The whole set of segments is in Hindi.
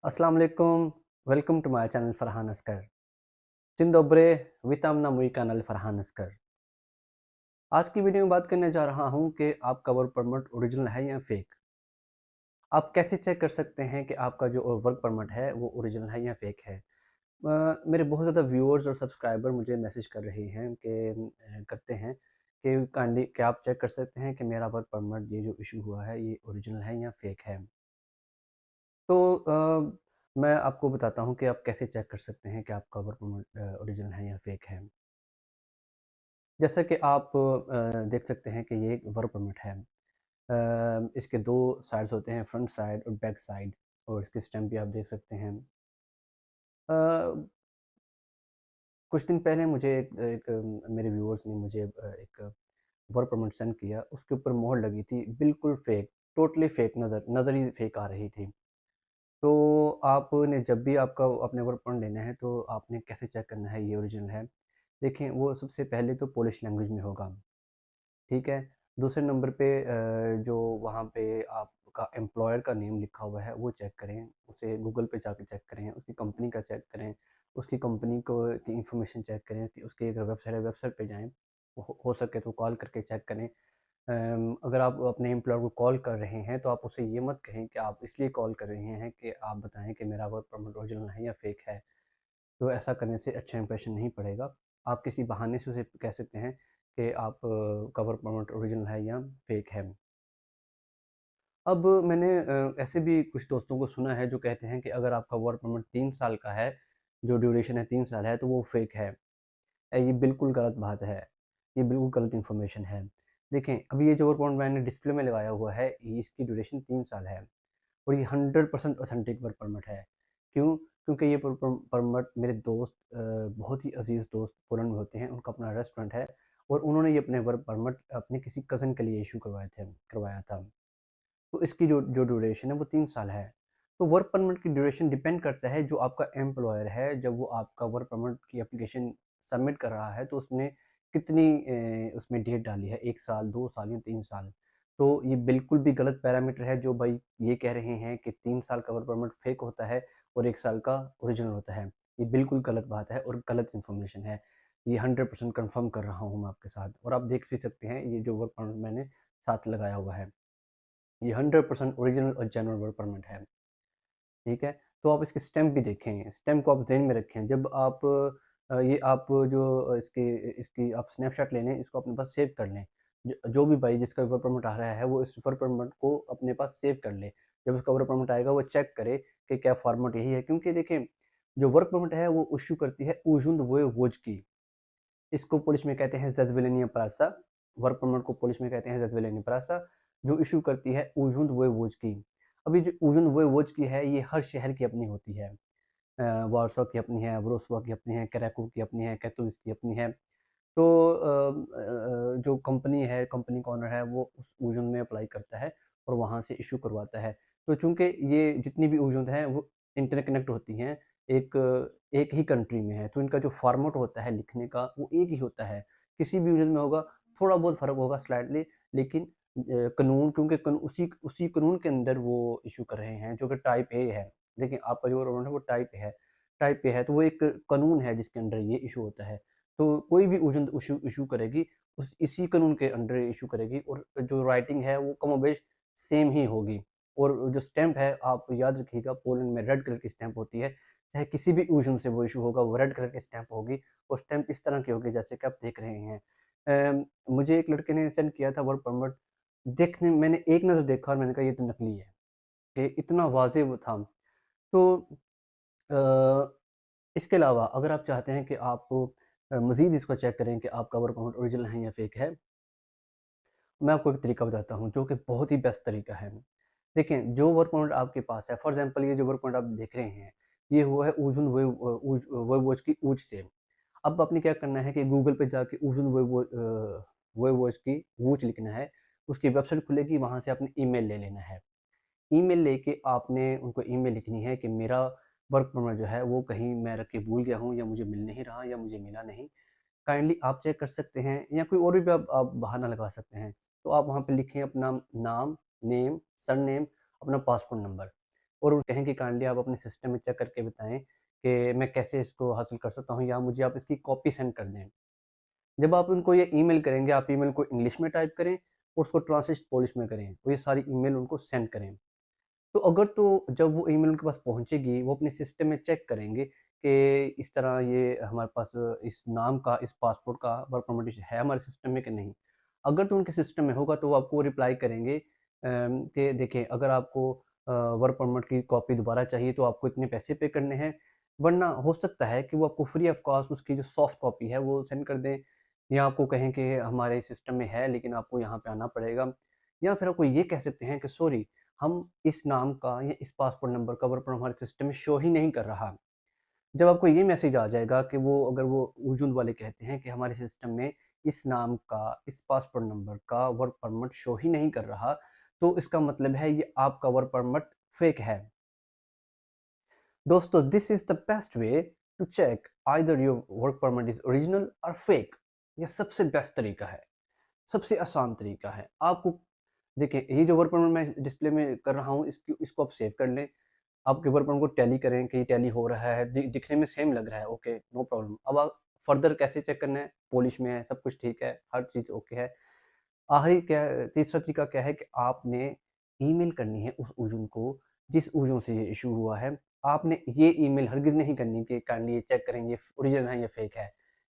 अस्सलाम वालेकुम, welcome to my channel Farhan Askar. Dzień dobry, witam na mój kanal Farhan Askar. आज की वीडियो में बात करने जा रहा हूँ कि आपका वर्क परमिट ओरिजिनल है या फेक। आप कैसे चेक कर सकते हैं कि आपका जो वर्क परमिट है वो ओरिजिनल है या फेक है। मेरे बहुत ज़्यादा व्यूअर्स और सब्सक्राइबर मुझे मैसेज कर रहे हैं कि करते हैं कि काइंडली क्या आप चेक कर सकते हैं कि मेरा वर्क परमिट ये जो इशू हुआ है ये ओरिजिनल है या फेक है। तो मैं आपको बताता हूँ कि आप कैसे चेक कर सकते हैं कि आपका वर्क परमिट ओरिजिनल है या फेक है। जैसा कि आप देख सकते हैं कि ये एक वर्क परमिट है। इसके 2 साइड्स होते हैं, फ्रंट साइड और बैक साइड, और इसकी स्टैम्प भी आप देख सकते हैं। अ, कुछ दिन पहले मुझे मेरे व्यूअर्स ने मुझे एक वर्क परमिट सेंड किया, उसके ऊपर मोहर लगी थी, बिल्कुल फेक, टोटली फेक, नज़र ही फेक आ रही थी। तो आपने जब भी आपका अपने वर्क परमिट लेना है तो आपने कैसे चेक करना है ये ओरिजिनल है? देखें, वो सबसे पहले तो पोलिश लैंग्वेज में होगा, ठीक है? दूसरे नंबर पे जो वहाँ पे आपका एम्प्लॉयर का नेम लिखा हुआ है वो चेक करें, उसे गूगल पे जाके चेक करें, उसकी कंपनी का चेक करें, उसकी कंपनी को की इन्फॉर्मेशन चेक करें कि उसकी अगर वेबसाइट है, वेबसाइट पे जाएँ, हो सके तो कॉल करके चेक करें। अगर आप अपने एम्प्लॉयर को कॉल कर रहे हैं तो आप उसे ये मत कहें कि आप इसलिए कॉल कर रहे हैं कि आप बताएँ कि मेरा वर्क परमिट ओरिजिनल है या फेक है। तो ऐसा करने से अच्छा इंप्रेशन नहीं पड़ेगा। आप किसी बहाने से उसे कह सकते हैं कि आप का वर्क परमिट ओरिजिनल है या फेक है। अब मैंने ऐसे भी कुछ दोस्तों को सुना है जो कहते हैं कि अगर आपका वर्क परमिट 3 साल का है, जो ड्यूरेशन है 3 साल है, तो वो फेक है। ये बिल्कुल गलत बात है। ये बिल्कुल गलत इन्फॉर्मेशन है। देखें, अभी ये जो वर्क परमिट मैंने डिस्प्ले में लगाया हुआ है, ये इसकी ड्यूरेशन 3 साल है और ये 100% ऑथेंटिक वर्क परमिट है। क्यों? क्योंकि ये परमिट मेरे दोस्त, बहुत ही अज़ीज़ दोस्त पोलैंड में होते हैं, उनका अपना रेस्टोरेंट है और उन्होंने ये अपने वर्क परमिट अपने किसी कज़न के लिए इश्यू करवाया था। तो इसकी जो जो ड्यूरेशन है वो 3 साल है। तो वर्क परमिट की ड्यूरेशन डिपेंड करता है जो आपका एम्प्लॉयर है, जब वो आपका वर्क परमिट की एप्लीकेशन सबमिट कर रहा है तो उसने कितनी उसमें डेट डाली है, 1 साल, 2 साल या 3 साल। तो ये बिल्कुल भी गलत पैरामीटर है जो भाई ये कह रहे हैं कि 3 साल का वर्क परमिट फेक होता है और 1 साल का ओरिजिनल होता है। ये बिल्कुल गलत बात है और गलत इन्फॉर्मेशन है। ये 100% कन्फर्म कर रहा हूँ मैं आपके साथ, और आप देख भी सकते हैं ये जो वर्क परमिट मैंने साथ लगाया हुआ है। ये 100% ओरिजिनल और जेन्युइन वर्क परमिट है, ठीक है? तो आप इसकी स्टैम्प भी देखें, स्टैम्प को आप ज़हन में रखें। जब आप ये आप जो इसकी इसकी आप स्नैपशॉट ले लें, इसको अपने पास सेव कर लें। जो भी भाई जिसका वर्क परमिट आ रहा है, वो इस वर्क परमिट को अपने पास सेव कर ले। जब उसका वर्क परमिट आएगा, वो चेक करे कि क्या फॉर्मेट यही है, क्योंकि देखें, जो वर्क परमिट है, वो इश्यू करती है Uzundvojevodský। इसको पोलिश में कहते हैं ज़ेज़्विलेनिया प्रासा। वर्क परमिट को पोलिश में कहते हैं ज़ेज़्विलेनिया प्रासा, जो इश्यू करती है ऊजुंद वोएवोज़की। अभी जो ऊजुंद वोएवोज़की है, ये हर शहर की अपनी होती है। वार्सो की अपनी है, वरोस्वा की अपनी है, क्रेकू की अपनी है, कैटोविस की अपनी है। तो जो कंपनी है, कंपनी का ओनर है, वो उस ऊजुंद में अप्लाई करता है और वहाँ से इश्यू करवाता है। तो चूँकि ये जितनी भी ऊजुंद हैं, वो इंटरकनेक्ट होती हैं, एक एक ही कंट्री में है, तो इनका जो फॉर्मेट होता है लिखने का, वो एक ही होता है। किसी भी ऊजुंद में होगा, थोड़ा बहुत फ़र्क होगा स्लाइटली, लेकिन कानून, क्योंकि उसी उसी कानून के अंदर वो इश्यू कर रहे हैं, जो कि टाइप ए है। देखिए, आपका जो रोल है, वो टाइप ए है, तो वो एक कानून है जिसके अंडर ये इश्यू होता है। तो कोई भी ऊजुंद इश्यू इश्यू करेगी, उस इसी कानून के अंडर इश्यू करेगी, और जो राइटिंग है वो कमोबेश सेम ही होगी। और जो स्टैम्प है, आप याद रखिएगा, पोलैंड में रेड कलर की स्टैम्प होती है। चाहे किसी भी ऊजुंद से वो इश्यू होगा, वो रेड कलर की स्टैम्प होगी और स्टैम्प इस तरह की होगी जैसे कि आप देख रहे हैं। मुझे एक लड़के ने सेंड किया था वर्क परमिट, देखने मैंने एक नज़र देखा और मैंने कहा ये तो नकली है, कि इतना वाज़ेह वो था। तो अ, इसके अलावा अगर आप चाहते हैं कि आप मज़ीद इसको चेक करें कि आपका वर्क परमिट ओरिजिनल है या फेक है, मैं आपको एक तरीका बताता हूँ जो कि बहुत ही बेस्ट तरीका है। देखें, जो वर्क परमिट आपके पास है, फॉर एग्ज़ाम्पल ये जो वर्क परमिट आप देख रहे हैं, ये हुआ है ऊज की ऊज से। अब आपने क्या करना है कि गूगल पे जाके वोएवोज़ की वूच लिखना है, उसकी वेबसाइट खुलेगी, वहाँ से आपने ईमेल ले लेना है। ईमेल लेके आपने उनको ईमेल लिखनी है कि मेरा वर्क परमिट जो है वो कहीं मैं रख के भूल गया हूँ, या मुझे मिल नहीं रहा, या मुझे मिला नहीं। काइंडली आप चेक कर सकते हैं, या कोई और भी आप बहाना लगा सकते हैं। तो आप वहाँ पे लिखें अपना नाम, नेम, सरनेम, अपना पासपोर्ट नंबर। और वो कहें कि काइंडली आप अपने सिस्टम में चेक करके बताएँ कि मैं कैसे इसको हासिल कर सकता हूँ, या मुझे आप इसकी कॉपी सेंड कर दें। जब आप उनको ये ईमेल करेंगे, आप ईमेल को इंग्लिश में टाइप करें और उसको ट्रांसलेट पोलिश में करें, और ये सारी ईमेल उनको सेंड करें। तो जब वो ईमेल उनके पास पहुँचेगी, वो अपने सिस्टम में चेक करेंगे कि इस तरह ये हमारे पास इस नाम का, इस पासपोर्ट का वर्क परमिट है हमारे सिस्टम में कि नहीं। अगर तो उनके सिस्टम में होगा, तो वो आपको रिप्लाई करेंगे कि देखिए, अगर आपको वर्क परमिट की कॉपी दोबारा चाहिए तो आपको इतने पैसे पे करने हैं, वरना हो सकता है कि वो आपको फ्री ऑफ कॉस्ट उसकी जो सॉफ्ट कॉपी है वो सेंड कर दें, या आपको कहें कि हमारे सिस्टम में है लेकिन आपको यहाँ पे आना पड़ेगा। या फिर आपको ये कह सकते हैं कि सॉरी, हम इस नाम का या इस पासपोर्ट नंबर का वर्क परमिट हमारे सिस्टम में शो ही नहीं कर रहा। जब आपको ये मैसेज आ जाएगा कि अगर वो वजूद वाले कहते हैं कि हमारे सिस्टम में इस नाम का, इस पासपोर्ट नंबर का वर्क परमिट शो ही नहीं कर रहा, तो इसका मतलब है ये आपका वर्क परमिट फेक है। दोस्तों, this is the best way to check either your work permit is original और फेक। ये सबसे बेस्ट तरीका है, सबसे आसान तरीका है। आपको देखिए, ये जो वर्क परमिट मैं डिस्प्ले में कर रहा हूँ, इसको आप सेव कर लें। आप पेपर पर उनको टैली करें कि टैली हो रहा है, दिखने में सेम लग रहा है, ओके, नो प्रॉब्लम। अब आप फर्दर कैसे चेक करना है, पॉलिश में है, सब कुछ ठीक है, हर चीज़ ओके है। आखिरी क्या तीसरा तरीका क्या है कि आपने ईमेल करनी है उस उजून को जिस उजून से ये इशू हुआ है। आपने ये ईमेल हरगिज़ नहीं करनी कि काइंडली ये चेक करें, ये ओरिजिनल है या फेक है,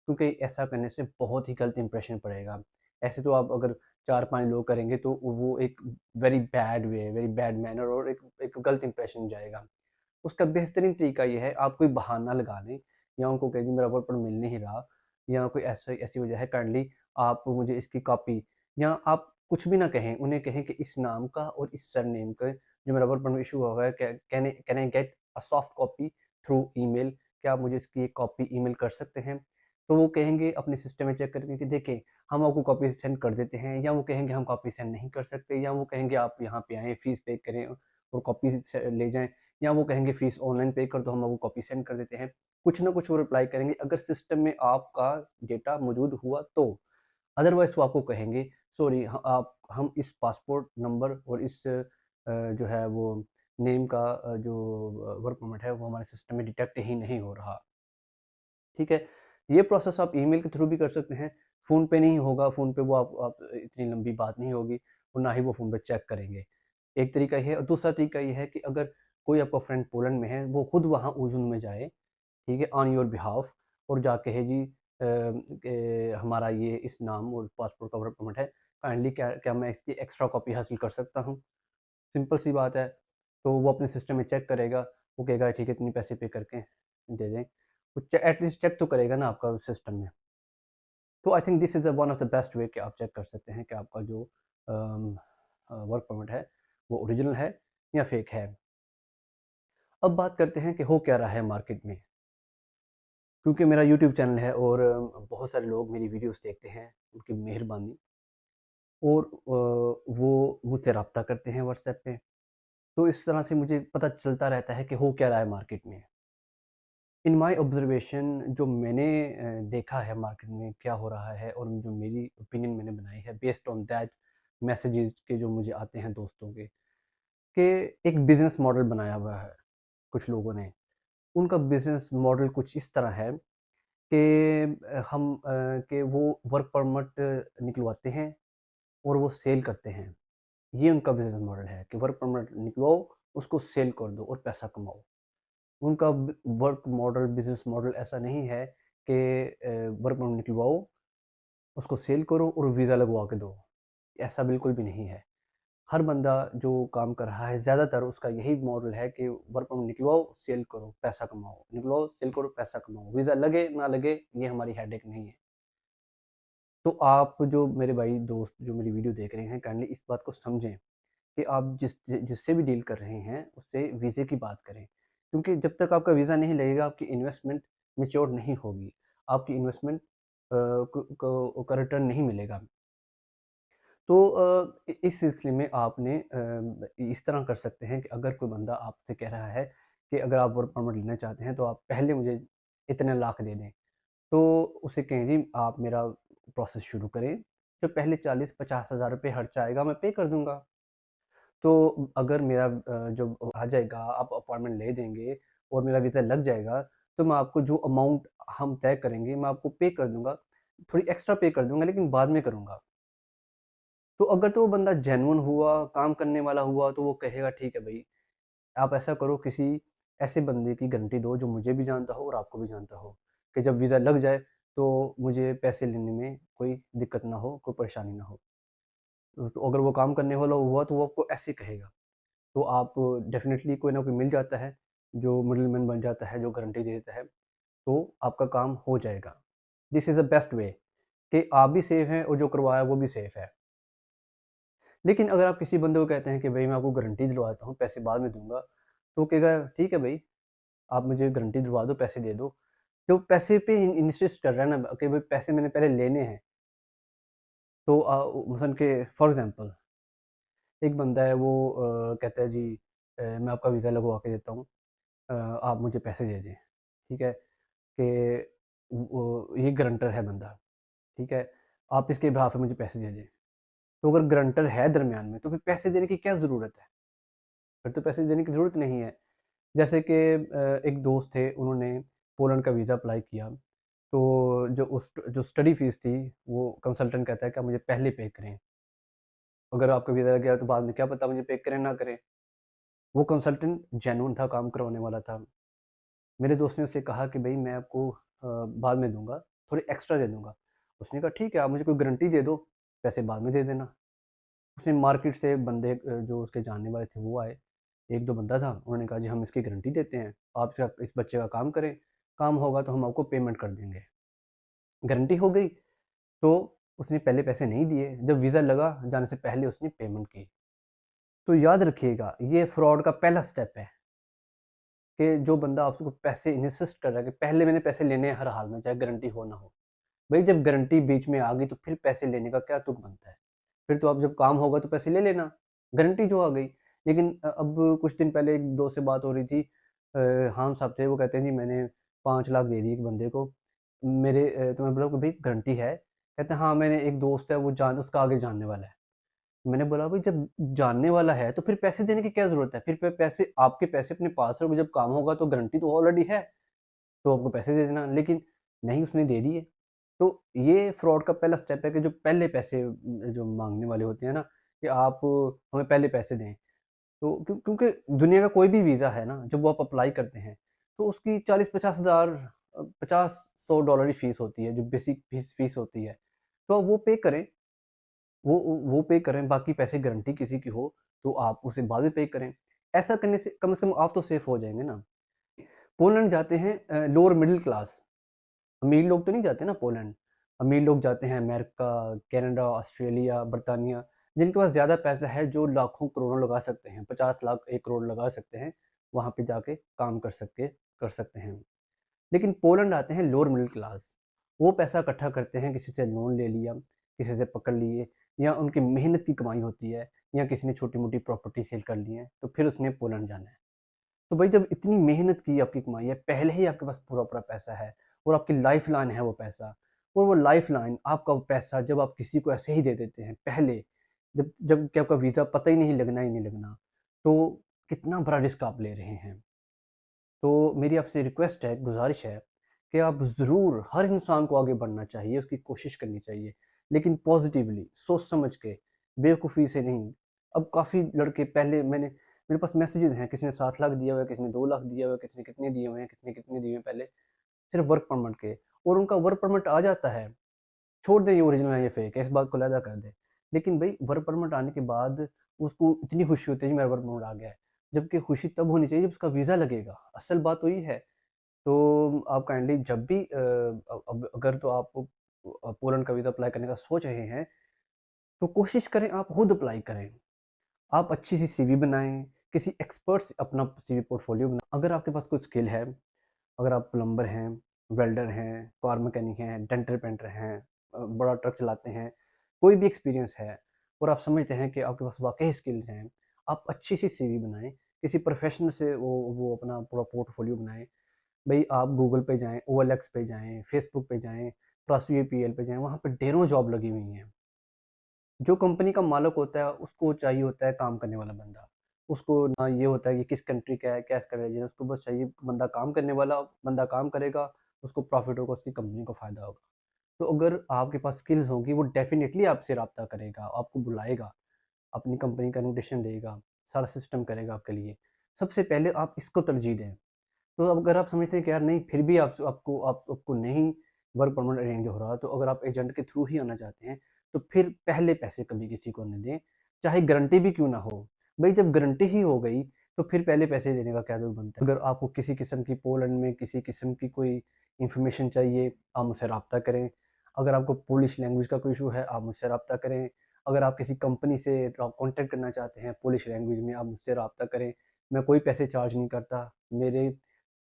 क्योंकि ऐसा करने से बहुत ही गलत इंप्रेशन पड़ेगा। ऐसे तो आप अगर 4-5 लोग करेंगे तो वो एक very bad way, very bad manner, और एक गलत इंप्रेशन जाएगा। उसका बेहतरीन तरीका ये है, आप कोई बहाना लगा लें, या उनको कहें कि मेरा वर्क परमिट मिल नहीं रहा, या कोई ऐसी वजह है, काइंडली आप मुझे इसकी कॉपी, या आप कुछ भी ना कहें, उन्हें कहें कि इस नाम का और इस सरनेम का जो मेरा वर्क परमिट इशू हुआ है, can I get a soft copy through email? क्या आप मुझे इसकी एक कॉपी ईमेल कर सकते हैं? तो वो कहेंगे अपने सिस्टम में चेक करके कि देखिए, हम आपको कॉपी सेंड कर देते हैं, या वो कहेंगे हम कॉपी सेंड नहीं कर सकते, या वो कहेंगे आप यहाँ पे आएँ, फीस पे करें और कॉपी से ले जाएँ, या वो कहेंगे फीस ऑनलाइन पे कर दो, हम आपको कॉपी सेंड कर देते हैं। कुछ ना कुछ वो रिप्लाई करेंगे, अगर सिस्टम में आपका डेटा मौजूद हुआ तो। अदरवाइज़ वो आपको कहेंगे सॉरी, ह आप हम इस पासपोर्ट नंबर और इस जो है वो नेम का जो वर्क परमिट है वो हमारे सिस्टम में डिटेक्ट ही नहीं हो रहा। ठीक है? ये प्रोसेस आप ईमेल के थ्रू भी कर सकते हैं। फ़ोन पे नहीं होगा, फ़ोन पे वो आप इतनी लंबी बात नहीं होगी, और ना ही वो फ़ोन पे चेक करेंगे। एक तरीका ये है, और दूसरा तरीका ये है कि अगर कोई आपका फ्रेंड पोलैंड में है, वो खुद वहाँ उजुन में जाए, ठीक है, ऑन योर बिहाफ, और जाके है जी कि हमारा ये इस नाम और पासपोर्ट का वर्क परमिट है, काइंडली क्या क्या मैं इसकी एक्स्ट्रा कॉपी हासिल कर सकता हूँ? सिंपल सी बात है। तो वो अपने सिस्टम में चेक करेगा, वो कहेगा ठीक है, इतने पैसे पे करके दे दें। वो एटलीस्ट चेक तो करेगा ना आपका सिस्टम में। तो I think this is one of the best वे कि आप चेक कर सकते हैं कि आपका जो वर्क परमिट है वो ओरिजिनल है या फेक है। अब बात करते हैं कि हो क्या रहा है मार्केट में। क्योंकि मेरा यूट्यूब चैनल है और बहुत सारे लोग मेरी वीडियोस देखते हैं, उनकी मेहरबानी, और वो मुझसे राब्ता करते हैं व्हाट्सएप पे। तो इस तरह से मुझे पता चलता रहता है कि हो क्या रहा है मार्केट में। इन माय ऑब्ज़र्वेशन, जो मैंने देखा है मार्केट में क्या हो रहा है, और जो मेरी ओपिनियन मैंने बनाई है बेस्ड ऑन दैट मैसेजेस के जो मुझे आते हैं दोस्तों के, कि एक बिज़नेस मॉडल बनाया हुआ है कुछ लोगों ने। उनका बिज़नेस मॉडल कुछ इस तरह है कि कि वो वर्क परमिट निकलवाते हैं और वो सेल करते हैं। ये उनका बिज़नेस मॉडल है कि वर्क परमिट निकलवाओ, उसको सेल कर दो और पैसा कमाओ। उनका वर्क मॉडल, बिज़नेस मॉडल ऐसा नहीं है कि वर्क परमिट निकलवाओ, उसको सेल करो और वीज़ा लगवा के दो। ऐसा बिल्कुल भी नहीं है। हर बंदा जो काम कर रहा है, ज़्यादातर उसका यही मॉडल है कि वर्क परमिट निकलवाओ, सेल करो, पैसा कमाओ, निकलवाओ, सेल करो, पैसा कमाओ। वीज़ा लगे ना लगे, ये हमारी हेडेक नहीं है। तो आप जो मेरे भाई दोस्त जो मेरी वीडियो देख रहे हैं, काइंडली इस बात को समझें कि आप जिससे भी डील कर रहे हैं, उससे वीज़े की बात करें। क्योंकि जब तक आपका वीज़ा नहीं लगेगा, आपकी इन्वेस्टमेंट मैच्योर नहीं होगी। आपकी इन्वेस्टमेंट का रिटर्न नहीं मिलेगा। तो इस सिलसिले में आपने इस तरह कर सकते हैं कि अगर कोई बंदा आपसे कह रहा है कि अगर आप वर्क परमिट लेना चाहते हैं, तो आप पहले मुझे इतने लाख दे दें। तो उसे कहें जी, आप मेरा प्रोसेस शुरू करें, जो पहले 40-50 हज़ार रुपए खर्चा आएगा मैं पे कर दूँगा। तो अगर मेरा जो आ जाएगा, आप अपॉइंटमेंट ले देंगे और मेरा वीज़ा लग जाएगा, तो मैं आपको जो अमाउंट हम तय करेंगे, मैं आपको पे कर दूँगा। थोड़ी एक्स्ट्रा पे कर दूँगा, लेकिन बाद में करूँगा। तो अगर तो वो बंदा जेन्युइन हुआ, काम करने वाला हुआ, तो वो कहेगा ठीक है भई, आप ऐसा करो, किसी ऐसे बंदे की गारंटी दो जो मुझे भी जानता हो और आपको भी जानता हो, कि जब वीज़ा लग जाए तो मुझे पैसे लेने में कोई दिक्कत ना हो, कोई परेशानी ना हो। तो अगर वो काम करने वाला हुआ तो वो आपको ऐसे कहेगा। तो आप डेफ़िनेटली कोई ना कोई मिल जाता है, जो मिडलमैन बन जाता है, जो गारंटी दे देता है, तो आपका काम हो जाएगा। दिस इज़ द बेस्ट वे कि आप भी सेफ हैं और जो करवाया वो भी सेफ है। लेकिन अगर आप किसी बंदे को कहते हैं कि भई मैं आपको गारंटी दिलवाता हूँ, पैसे बाद में दूँगा, तो वो कहेगा ठीक है भई, आप मुझे गारंटी दिलवा दो, पैसे दे दो। जो पैसे पे इंसिस्ट कर रहा है ना कि भई पैसे मैंने पहले लेने हैं, तो मसलन के फॉर एग्ज़ाम्पल एक बंदा है, वो कहता है जी मैं आपका वीज़ा लगवा के देता हूँ, आप मुझे पैसे दे दें। ठीक है? कि वो ये गारंटर है बंदा, ठीक है? आप इसके बिहाफ़ पे मुझे पैसे दे दें। तो अगर गारंटर है दरमियान में, तो फिर पैसे देने की क्या ज़रूरत है? फिर तो पैसे देने की ज़रूरत नहीं है। जैसे कि एक दोस्त थे, उन्होंने पोलैंड का वीज़ा अप्लाई किया, तो जो स्टडी फ़ीस थी, वो कंसल्टेंट कहता है कि आप मुझे पहले पे करें। अगर आपका वीज़ा लग गया तो बाद में क्या पता मुझे पे करें ना करें। वो कंसल्टेंट जेन्युइन था, काम करवाने वाला था। मेरे दोस्त ने उससे कहा कि भई मैं आपको बाद में दूँगा, थोड़े एक्स्ट्रा दे दूँगा। उसने कहा ठीक है, आप मुझे कोई गारंटी दे दो, पैसे बाद में दे देना। उसने मार्केट से बंदे जो उसके जानने वाले थे वो आए, 1-2 बंदा था, उन्होंने कहा जी हम इसकी गारंटी देते हैं, आप सिर्फ़ इस बच्चे का काम करें, काम होगा तो हम आपको पेमेंट कर देंगे। गारंटी हो गई, तो उसने पहले पैसे नहीं दिए, जब वीज़ा लगा जाने से पहले उसने पेमेंट की। तो याद रखिएगा, ये फ्रॉड का पहला स्टेप है कि जो बंदा आपको पैसे इंसिस्ट कर रहा है कि पहले मैंने पैसे लेने हैं हर हाल में, चाहे गारंटी हो ना हो। भई जब गारंटी बीच में आ गई तो फिर पैसे लेने का क्या तुक बनता है? फिर तो अब जब काम होगा तो पैसे ले लेना, गारंटी जो आ गई। लेकिन अब कुछ दिन पहले एक दोस्त से बात हो रही थी, खान साहब थे, वो कहते हैं जी मैंने 5 लाख दे दिए एक बंदे को, तो मैं बोला कि भई गारंटी है? कहते हैं हाँ, मैंने एक दोस्त है, वो उसका आगे जानने वाला है। मैंने बोला भाई जब जानने वाला है तो फिर पैसे देने की क्या ज़रूरत है? फिर पैसे, आपके पैसे अपने पास रखो, जब काम होगा तो गारंटी तो ऑलरेडी है, तो आपको पैसे दे देना। लेकिन नहीं, उसने दे दिए। तो ये फ्रॉड का पहला स्टेप है कि जो पहले पैसे जो माँगने वाले होते हैं ना, कि आप हमें पहले पैसे दें। तो क्योंकि दुनिया का कोई भी वीज़ा है ना, जब वो आप अप्लाई करते हैं, तो उसकी 40-50 हज़ार 50-100 डॉलर ही फ़ीस होती है, जो बेसिक फ़ीस होती है। तो आप वो पे करें, वो पे करें, बाकी पैसे गारंटी किसी की हो, तो आप उसे बाद में पे करें। ऐसा करने से कम आप तो सेफ हो जाएँगे ना। पोलैंड जाते हैं लोअर मिडल क्लास, अमीर लोग तो नहीं जाते ना पोलैंड। अमीर लोग जाते हैं अमेरिका, कनाडा, ऑस्ट्रेलिया, बर्तानिया, जिनके पास ज़्यादा पैसा है, जो लाखों करोड़ों लगा सकते हैं, 50 लाख 1 करोड़ लगा सकते हैं, वहाँ पे जाके काम कर सकते हैं। लेकिन पोलैंड आते हैं लोअर मिडल क्लास, वो पैसा इकट्ठा करते हैं, किसी से लोन ले लिया, किसी से पकड़ लिए, या उनकी मेहनत की कमाई होती है, या किसी ने छोटी-मोटी प्रॉपर्टी सेल कर ली है, तो फिर उसने पोलैंड जाना है। तो भाई जब इतनी मेहनत की आपकी कमाई है, पहले ही आपके पास पूरा-पूरा पैसा है और आपकी लाइफ़लाइन है वो पैसा, और वो लाइफ़लाइन आपका वो पैसा जब आप किसी को ऐसे ही दे देते हैं पहले, जब जब कि आपका वीज़ा पता ही नहीं लगना, तो कितना बड़ा रिस्क आप ले रहे हैं। तो मेरी आपसे रिक्वेस्ट है, गुज़ारिश है कि आप ज़रूर, हर इंसान को आगे बढ़ना चाहिए, उसकी कोशिश करनी चाहिए, लेकिन पॉज़िटिवली, सोच समझ के, बेवकूफ़ी से नहीं। अब काफ़ी लड़के, पहले मेरे पास मैसेजेज़ हैं, किसी ने 7 लाख दिया हुआ है, किसी ने 2 लाख दिया हुआ है, किसी ने कितने दिए हुए हैं, किसी ने कितने दिए हुए हैं पहले, सिर्फ़ वर्क परमिट के, और उनका वर्क परमिट आ जाता है। छोड़ दें ये ओरिजिनल है, ये फेक है, इस बात को अलहदा कर दें। लेकिन भई वर्क परमिट आने के बाद उसको इतनी खुशी होती है, जी मेरा वर्क परमिट आ गया है। जबकि खुशी तब होनी चाहिए जब उसका वीज़ा लगेगा, असल बात तो ये है। तो आप काइंडली जब भी अब अगर तो आप पोलैंड का वीज़ा अप्लाई करने का सोच रहे हैं, तो कोशिश करें आप खुद अप्लाई करें। आप अच्छी-सी सीवी बनाएँ, किसी एक्सपर्ट से अपना सीवी पोर्टफोलियो बनाएँ। अगर आपके पास कोई स्किल है, अगर आप प्लम्बर हैं, वेल्डर हैं, कार मैकेनिक हैं, डेंटल पेंटर हैं, बड़ा ट्रक चलाते हैं, कोई भी एक्सपीरियंस है और आप समझते हैं कि आपके पास वाक़ई स्किल्स हैं, आप अच्छी-सी सीवी बनाएँ, किसी प्रोफ़ेशनल से वो अपना पूरा पोर्टफोलियो बनाएँ। भई आप गूगल पे जाएँ, ओएलएक्स पे जाएँ, फेसबुक पे जाएँ, Trustpilot पे जाएँ, वहाँ पे ढेरों जॉब लगी हुई हैं। जो कंपनी का मालिक होता है, उसको चाहिए होता है काम करने वाला बंदा। उसको ना ये होता है कि किस कंट्री का है, क्या इसका रिलीजन है, उसको बस चाहिए बंदा काम करने वाला, बंदा काम करेगा, उसको प्रॉफ़िट होगा, उसकी कंपनी को फ़ायदा होगा। तो अगर आपके पास स्किल्स होंगी, वो डेफ़िनिटली आपसे राब्ता करेगा, आपको बुलाएगा, अपनी कंपनी का इन्विटेशन देगा, सारा सिस्टम करेगा आपके लिए। सबसे पहले आप इसको तरजीह दें। तो अब अगर आप समझते हैं कि यार नहीं, फिर भी आपको नहीं वर्क परमिट अरेंज हो रहा, तो अगर आप एजेंट के थ्रू ही आना चाहते हैं, तो फिर पहले पैसे कभी किसी को नहीं दें, चाहे गारंटी भी क्यों ना हो। भई जब गारंटी ही हो गई, तो फिर पहले पैसे देने का क्या ज़रूर बनता है। अगर आपको किसी किस्म की पोलैंड में किसी किस्म की कोई इन्फॉर्मेशन चाहिए, आप मुझसे राब्ता करें। अगर आपको पोलिश लैंग्वेज का कोई इश्यू है, आप मुझसे राब्ता करें। अगर आप किसी कंपनी से कॉन्टैक्ट करना चाहते हैं पोलिश लैंग्वेज में, आप मुझसे राब्ता करें। मैं कोई पैसे चार्ज नहीं करता। मेरे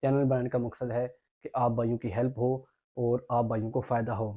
चैनल बनाने का मकसद है कि आप भाइयों की हेल्प हो और आप भाइयों को फ़ायदा हो।